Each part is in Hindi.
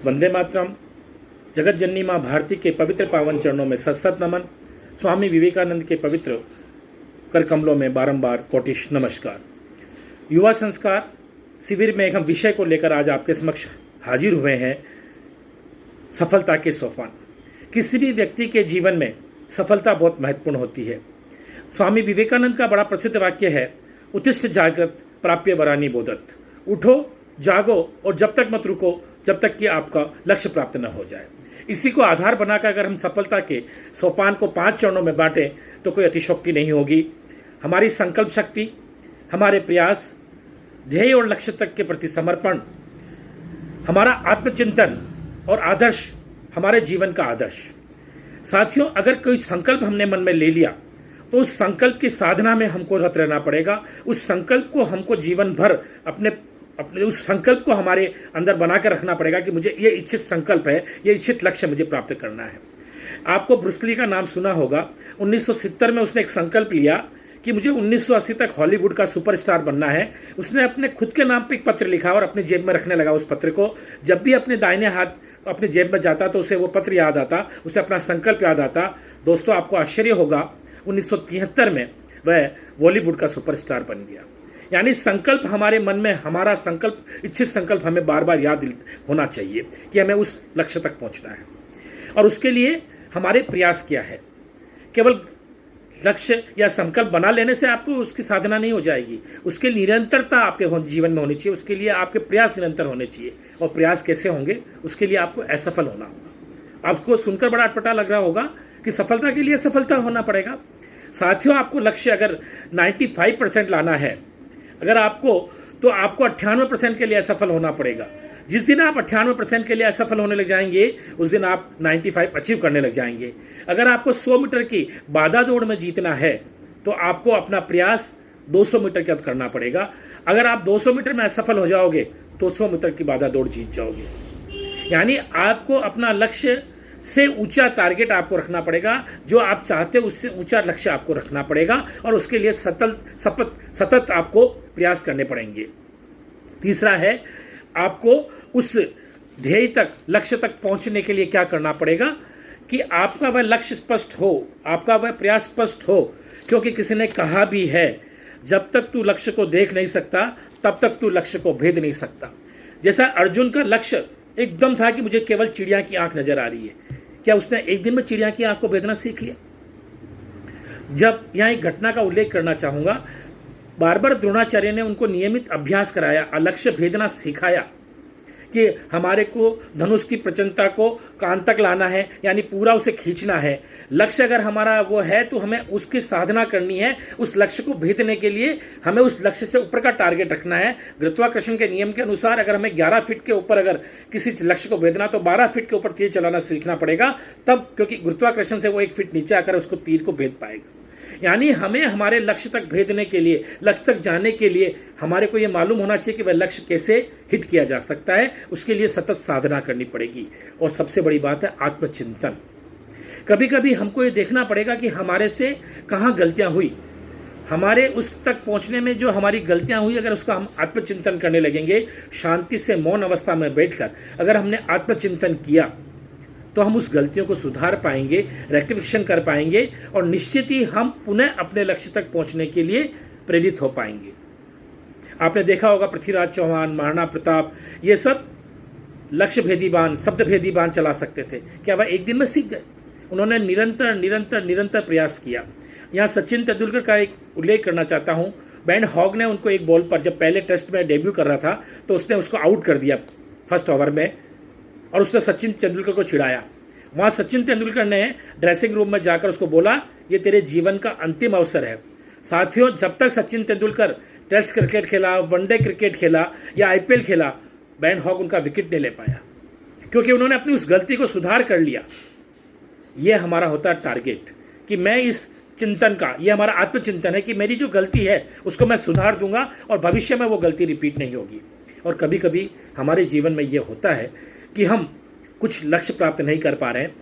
वंदे मातरम। जगत जननी माँ भारती के पवित्र पावन चरणों में सत नमन। स्वामी विवेकानंद के पवित्र कर कमलों में बारंबार कोटिश नमस्कार। युवा संस्कार शिविर में एक हम विषय को लेकर आज आपके समक्ष हाजिर हुए हैं। सफलता के सोपान। किसी भी व्यक्ति के जीवन में सफलता बहुत महत्वपूर्ण होती है। स्वामी विवेकानंद का बड़ा प्रसिद्ध वाक्य है, उत्तिष्ठ जागृत प्राप्य वरानी बोधत। उठो, जागो और जब तक मत रुको जब तक कि आपका लक्ष्य प्राप्त न हो जाए। इसी को आधार बनाकर अगर हम सफलता के सोपान को 5 चरणों में बांटें तो कोई अतिशयोक्ति नहीं होगी। हमारी संकल्प शक्ति, हमारे प्रयास, ध्येय और लक्ष्य तक के प्रति समर्पण, हमारा आत्मचिंतन और आदर्श हमारे जीवन का आदर्श। साथियों, अगर कोई संकल्प हमने मन में ले लिया तो उस संकल्प की साधना में हमको रत रहना पड़ेगा। उस संकल्प को हमको जीवन भर अपने उस संकल्प को हमारे अंदर बना कर रखना पड़ेगा कि मुझे ये इच्छित संकल्प है, ये इच्छित लक्ष्य मुझे प्राप्त करना है। आपको ब्रूस ली का नाम सुना होगा। 1970 में उसने एक संकल्प लिया कि मुझे 1980 तक हॉलीवुड का सुपरस्टार बनना है। उसने अपने खुद के नाम पे एक पत्र लिखा और अपने जेब में रखने लगा उस पत्र को। जब भी अपने दाहिने हाथ अपने जेब में जाता तो उसे वो पत्र याद आता, उसे अपना संकल्प याद आता। दोस्तों, आपको आश्चर्य होगा, 1973 में वह बॉलीवुड का सुपरस्टार बन गया। यानी संकल्प हमारे मन में, हमारा संकल्प, इच्छित संकल्प हमें बार बार याद होना चाहिए कि हमें उस लक्ष्य तक पहुंचना है। और उसके लिए हमारे प्रयास क्या है। केवल लक्ष्य या संकल्प बना लेने से आपको उसकी साधना नहीं हो जाएगी। उसके निरंतरता आपके जीवन में होनी चाहिए। उसके लिए आपके प्रयास निरंतर होने चाहिए। और प्रयास कैसे होंगे, उसके लिए आपको असफल होना होगा। आपको सुनकर बड़ा अटपटा लग रहा होगा कि सफलता के लिए सफलता होना पड़ेगा। साथियों, आपको लक्ष्य अगर 95% लाना है अगर आपको, तो आपको 98% के लिए असफल होना पड़ेगा। जिस दिन आप 98% के लिए असफल होने लग जाएंगे उस दिन आप 95 अचीव करने लग जाएंगे। अगर आपको 100 मीटर की बाधा दौड़ में जीतना है तो आपको अपना प्रयास 200 मीटर का करना पड़ेगा। अगर आप 200 मीटर में असफल हो जाओगे तो 100 मीटर की बाधा दौड़ जीत जाओगे। यानी आपको अपना लक्ष्य से ऊंचा टारगेट आपको रखना पड़ेगा। जो आप चाहते हो उससे ऊंचा लक्ष्य आपको रखना पड़ेगा और उसके लिए सतत आपको प्रयास करने पड़ेंगे। तीसरा है, आपको उस ध्येय तक, लक्ष्य तक पहुंचने के लिए क्या करना पड़ेगा कि आपका वह लक्ष्य स्पष्ट हो, आपका वह प्रयास स्पष्ट हो। क्योंकि किसी ने कहा भी है, जब तक तू लक्ष्य को देख नहीं सकता तब तक तू लक्ष्य को भेद नहीं सकता। जैसा अर्जुन का लक्ष्य एकदम था कि मुझे केवल चिड़िया की आंख नजर आ रही है, क्या उसने एक दिन में चिड़िया की आंख को भेदना सीख लिया? जब यहाँ एक घटना का उल्लेख करना चाहूंगा, बार बार द्रोणाचार्य ने उनको नियमित अभ्यास कराया, लक्ष्य भेदना सिखाया कि हमारे को धनुष की प्रचंडता को कान तक लाना है, यानी पूरा उसे खींचना है। लक्ष्य अगर हमारा वो है तो हमें उसकी साधना करनी है। उस लक्ष्य को भेदने के लिए हमें उस लक्ष्य से ऊपर का टारगेट रखना है। गुरुत्वाकर्षण के नियम के अनुसार अगर हमें 11 फीट के ऊपर अगर किसी लक्ष्य को भेदना तो 12 फीट के ऊपर तीर चलाना सीखना पड़ेगा तब, क्योंकि गुरुत्वाकर्षण से वो 1 फीट नीचे आकर उसको तीर को भेद पाएगा। यानी हमें हमारे लक्ष्य तक भेदने के लिए, लक्ष्य तक जाने के लिए हमारे को ये मालूम होना चाहिए कि वह लक्ष्य कैसे हिट किया जा सकता है। उसके लिए सतत साधना करनी पड़ेगी। और सबसे बड़ी बात है आत्मचिंतन। कभी कभी हमको ये देखना पड़ेगा कि हमारे से कहाँ गलतियां हुई, हमारे उस तक पहुंचने में जो हमारी गलतियां हुई, अगर उसका हम आत्मचिंतन करने लगेंगे, शांति से मौन अवस्था में बैठकर अगर हमने आत्मचिंतन किया तो हम उस गलतियों को सुधार पाएंगे, रेक्टिफिकेशन कर पाएंगे और निश्चित ही हम पुनः अपने लक्ष्य तक पहुंचने के लिए प्रेरित हो पाएंगे। आपने देखा होगा पृथ्वीराज चौहान, महाराणा प्रताप, ये सब लक्ष्य भेदी बाण, शब्द भेदी बाण चला सकते थे। क्या वह एक दिन में सीख गए? उन्होंने निरंतर निरंतर निरंतर प्रयास किया। यहाँ सचिन तेंदुलकर का एक उल्लेख करना चाहता हूँ। बेन हॉग ने उनको एक बॉल पर, जब पहले टेस्ट में डेब्यू कर रहा था तो उसने उसको आउट कर दिया फर्स्ट ओवर में और उसने सचिन तेंदुलकर को चिढ़ाया। वहाँ सचिन तेंदुलकर ने ड्रेसिंग रूम में जाकर उसको बोला, ये तेरे जीवन का अंतिम अवसर है। साथियों, जब तक सचिन तेंदुलकर टेस्ट क्रिकेट खेला, वनडे क्रिकेट खेला या आईपीएल खेला, बेन हॉग उनका विकेट नहीं ले पाया, क्योंकि उन्होंने अपनी उस गलती को सुधार कर लिया। ये हमारा होता है टारगेट कि मैं इस चिंतन का, ये हमारा आत्मचिंतन है कि मेरी जो गलती है उसको मैं सुधार दूंगा और भविष्य में वो गलती रिपीट नहीं होगी। और कभी कभी हमारे जीवन में ये होता है कि हम कुछ लक्ष्य प्राप्त नहीं कर पा रहे हैं,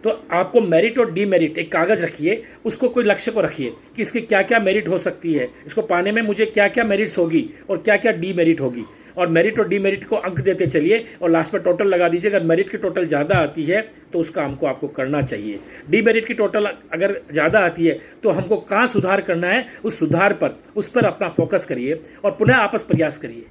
तो आपको मेरिट और डीमेरिट एक कागज़ रखिए, उसको कोई लक्ष्य को रखिए कि इसकी क्या क्या मेरिट हो सकती है, इसको पाने में मुझे क्या क्या मेरिट्स होगी और क्या क्या डीमेरिट होगी। और मेरिट और डीमेरिट को अंक देते चलिए और लास्ट में टोटल लगा दीजिए। अगर मेरिट की टोटल ज़्यादा आती है तो उस काम को आपको करना चाहिए। डीमेरिट की टोटल अगर ज़्यादा आती है तो हमको कहाँ सुधार करना है, उस सुधार पर, उस पर अपना फोकस करिए और पुनः आपस प्रयास करिए,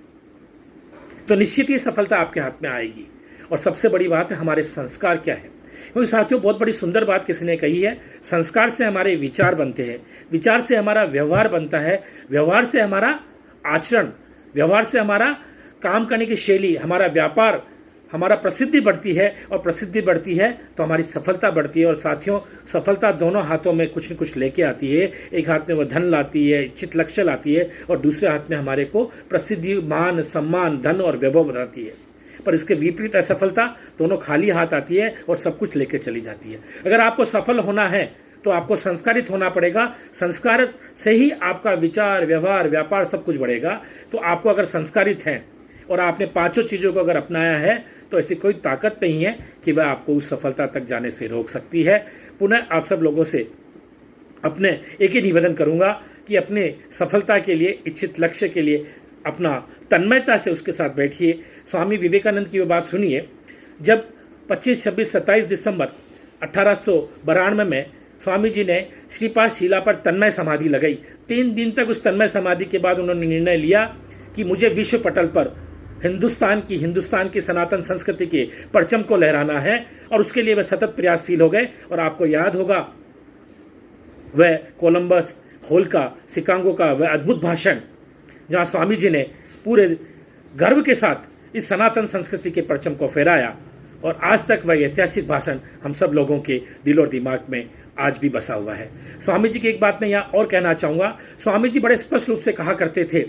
तो निश्चित ही सफलता आपके हाथ में आएगी। और सबसे बड़ी बात है हमारे संस्कार क्या है, क्योंकि साथियों बहुत बड़ी सुंदर बात किसी ने कही है, संस्कार से हमारे विचार बनते हैं, विचार से हमारा व्यवहार बनता है, व्यवहार से हमारा आचरण, व्यवहार से हमारा काम करने की शैली, हमारा व्यापार, हमारा प्रसिद्धि बढ़ती है, और प्रसिद्धि बढ़ती है तो हमारी सफलता बढ़ती है। और साथियों सफलता दोनों हाथों में कुछ न कुछ लेके आती है। एक हाथ में वह धन लाती है, इच्छित लक्ष्य लाती है, और दूसरे हाथ में हमारे को प्रसिद्धि, मान, सम्मान, धन और वैभव बताती है। पर इसके विपरीत असफलता दोनों खाली हाथ आती है और सब कुछ लेकर चली जाती है। अगर आपको सफल होना है तो आपको संस्कारित होना पड़ेगा। संस्कार से ही आपका विचार, व्यवहार, व्यापार सब कुछ बढ़ेगा। तो आपको अगर संस्कारित हैं और आपने पांचों चीज़ों को अगर अपनाया है तो ऐसी कोई ताकत नहीं है कि वह आपको उस सफलता तक जाने से रोक सकती है। पुनः आप सब लोगों से अपने एक ही निवेदन करूंगा कि अपने सफलता के लिए, इच्छित लक्ष्य के लिए अपना तन्मयता से उसके साथ बैठिए। स्वामी विवेकानंद की वो बात सुनिए, जब 25, 26, 27 दिसंबर 1892 में स्वामी जी ने श्रीपाद शिला पर तन्मय समाधि लगाई। 3 दिन तक उस तन्मय समाधि के बाद उन्होंने निर्णय लिया कि मुझे विश्व पटल पर हिंदुस्तान की सनातन संस्कृति के परचम को लहराना है, और उसके लिए वह सतत प्रयासशील हो गए। और आपको याद होगा वह कोलंबस, होल्का, शिकागो का वह अद्भुत भाषण, जहाँ स्वामी जी ने पूरे गर्व के साथ इस सनातन संस्कृति के परचम को फहराया, और आज तक वह ऐतिहासिक भाषण हम सब लोगों के दिल और दिमाग में आज भी बसा हुआ है। स्वामी जी की एक बात मैं यहाँ और कहना चाहूँगा। स्वामी जी बड़े स्पष्ट रूप से कहा करते थे,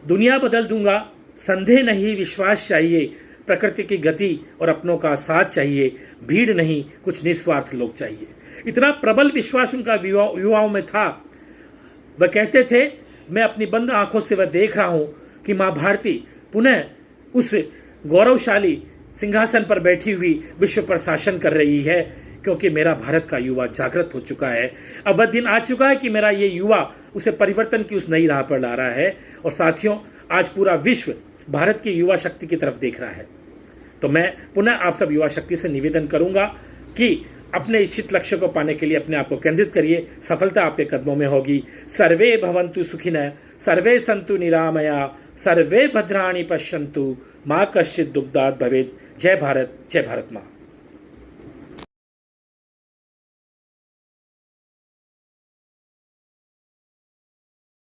दुनिया बदल दूंगा, संदेह नहीं, विश्वास चाहिए, प्रकृति की गति और अपनों का साथ चाहिए, भीड़ नहीं, कुछ निस्वार्थ लोग चाहिए। इतना प्रबल विश्वास उनका युवाओं में था। वह कहते थे, मैं अपनी बंद आंखों से वह देख रहा हूँ कि माँ भारती पुनः उस गौरवशाली सिंहासन पर बैठी हुई विश्व पर शासन कर रही है, क्योंकि मेरा भारत का युवा जागृत हो चुका है। अब वह दिन आ चुका है कि मेरा ये युवा उसे परिवर्तन की उस नई राह पर ला रहा है। और साथियों आज पूरा विश्व भारत की युवा शक्ति की तरफ देख रहा है। तो मैं पुनः आप सब युवा शक्ति से निवेदन करूंगा कि अपने इच्छित लक्ष्य को पाने के लिए अपने आप को केंद्रित करिए। सफलता आपके कदमों में होगी। सर्वे भवन्तु सुखिनः, सर्वे सन्तु निरामया, सर्वे भद्राणि पश्यन्तु, माँ कश्चित् दुग्धात् भवेत्। जय भारत, जय भारत माँ।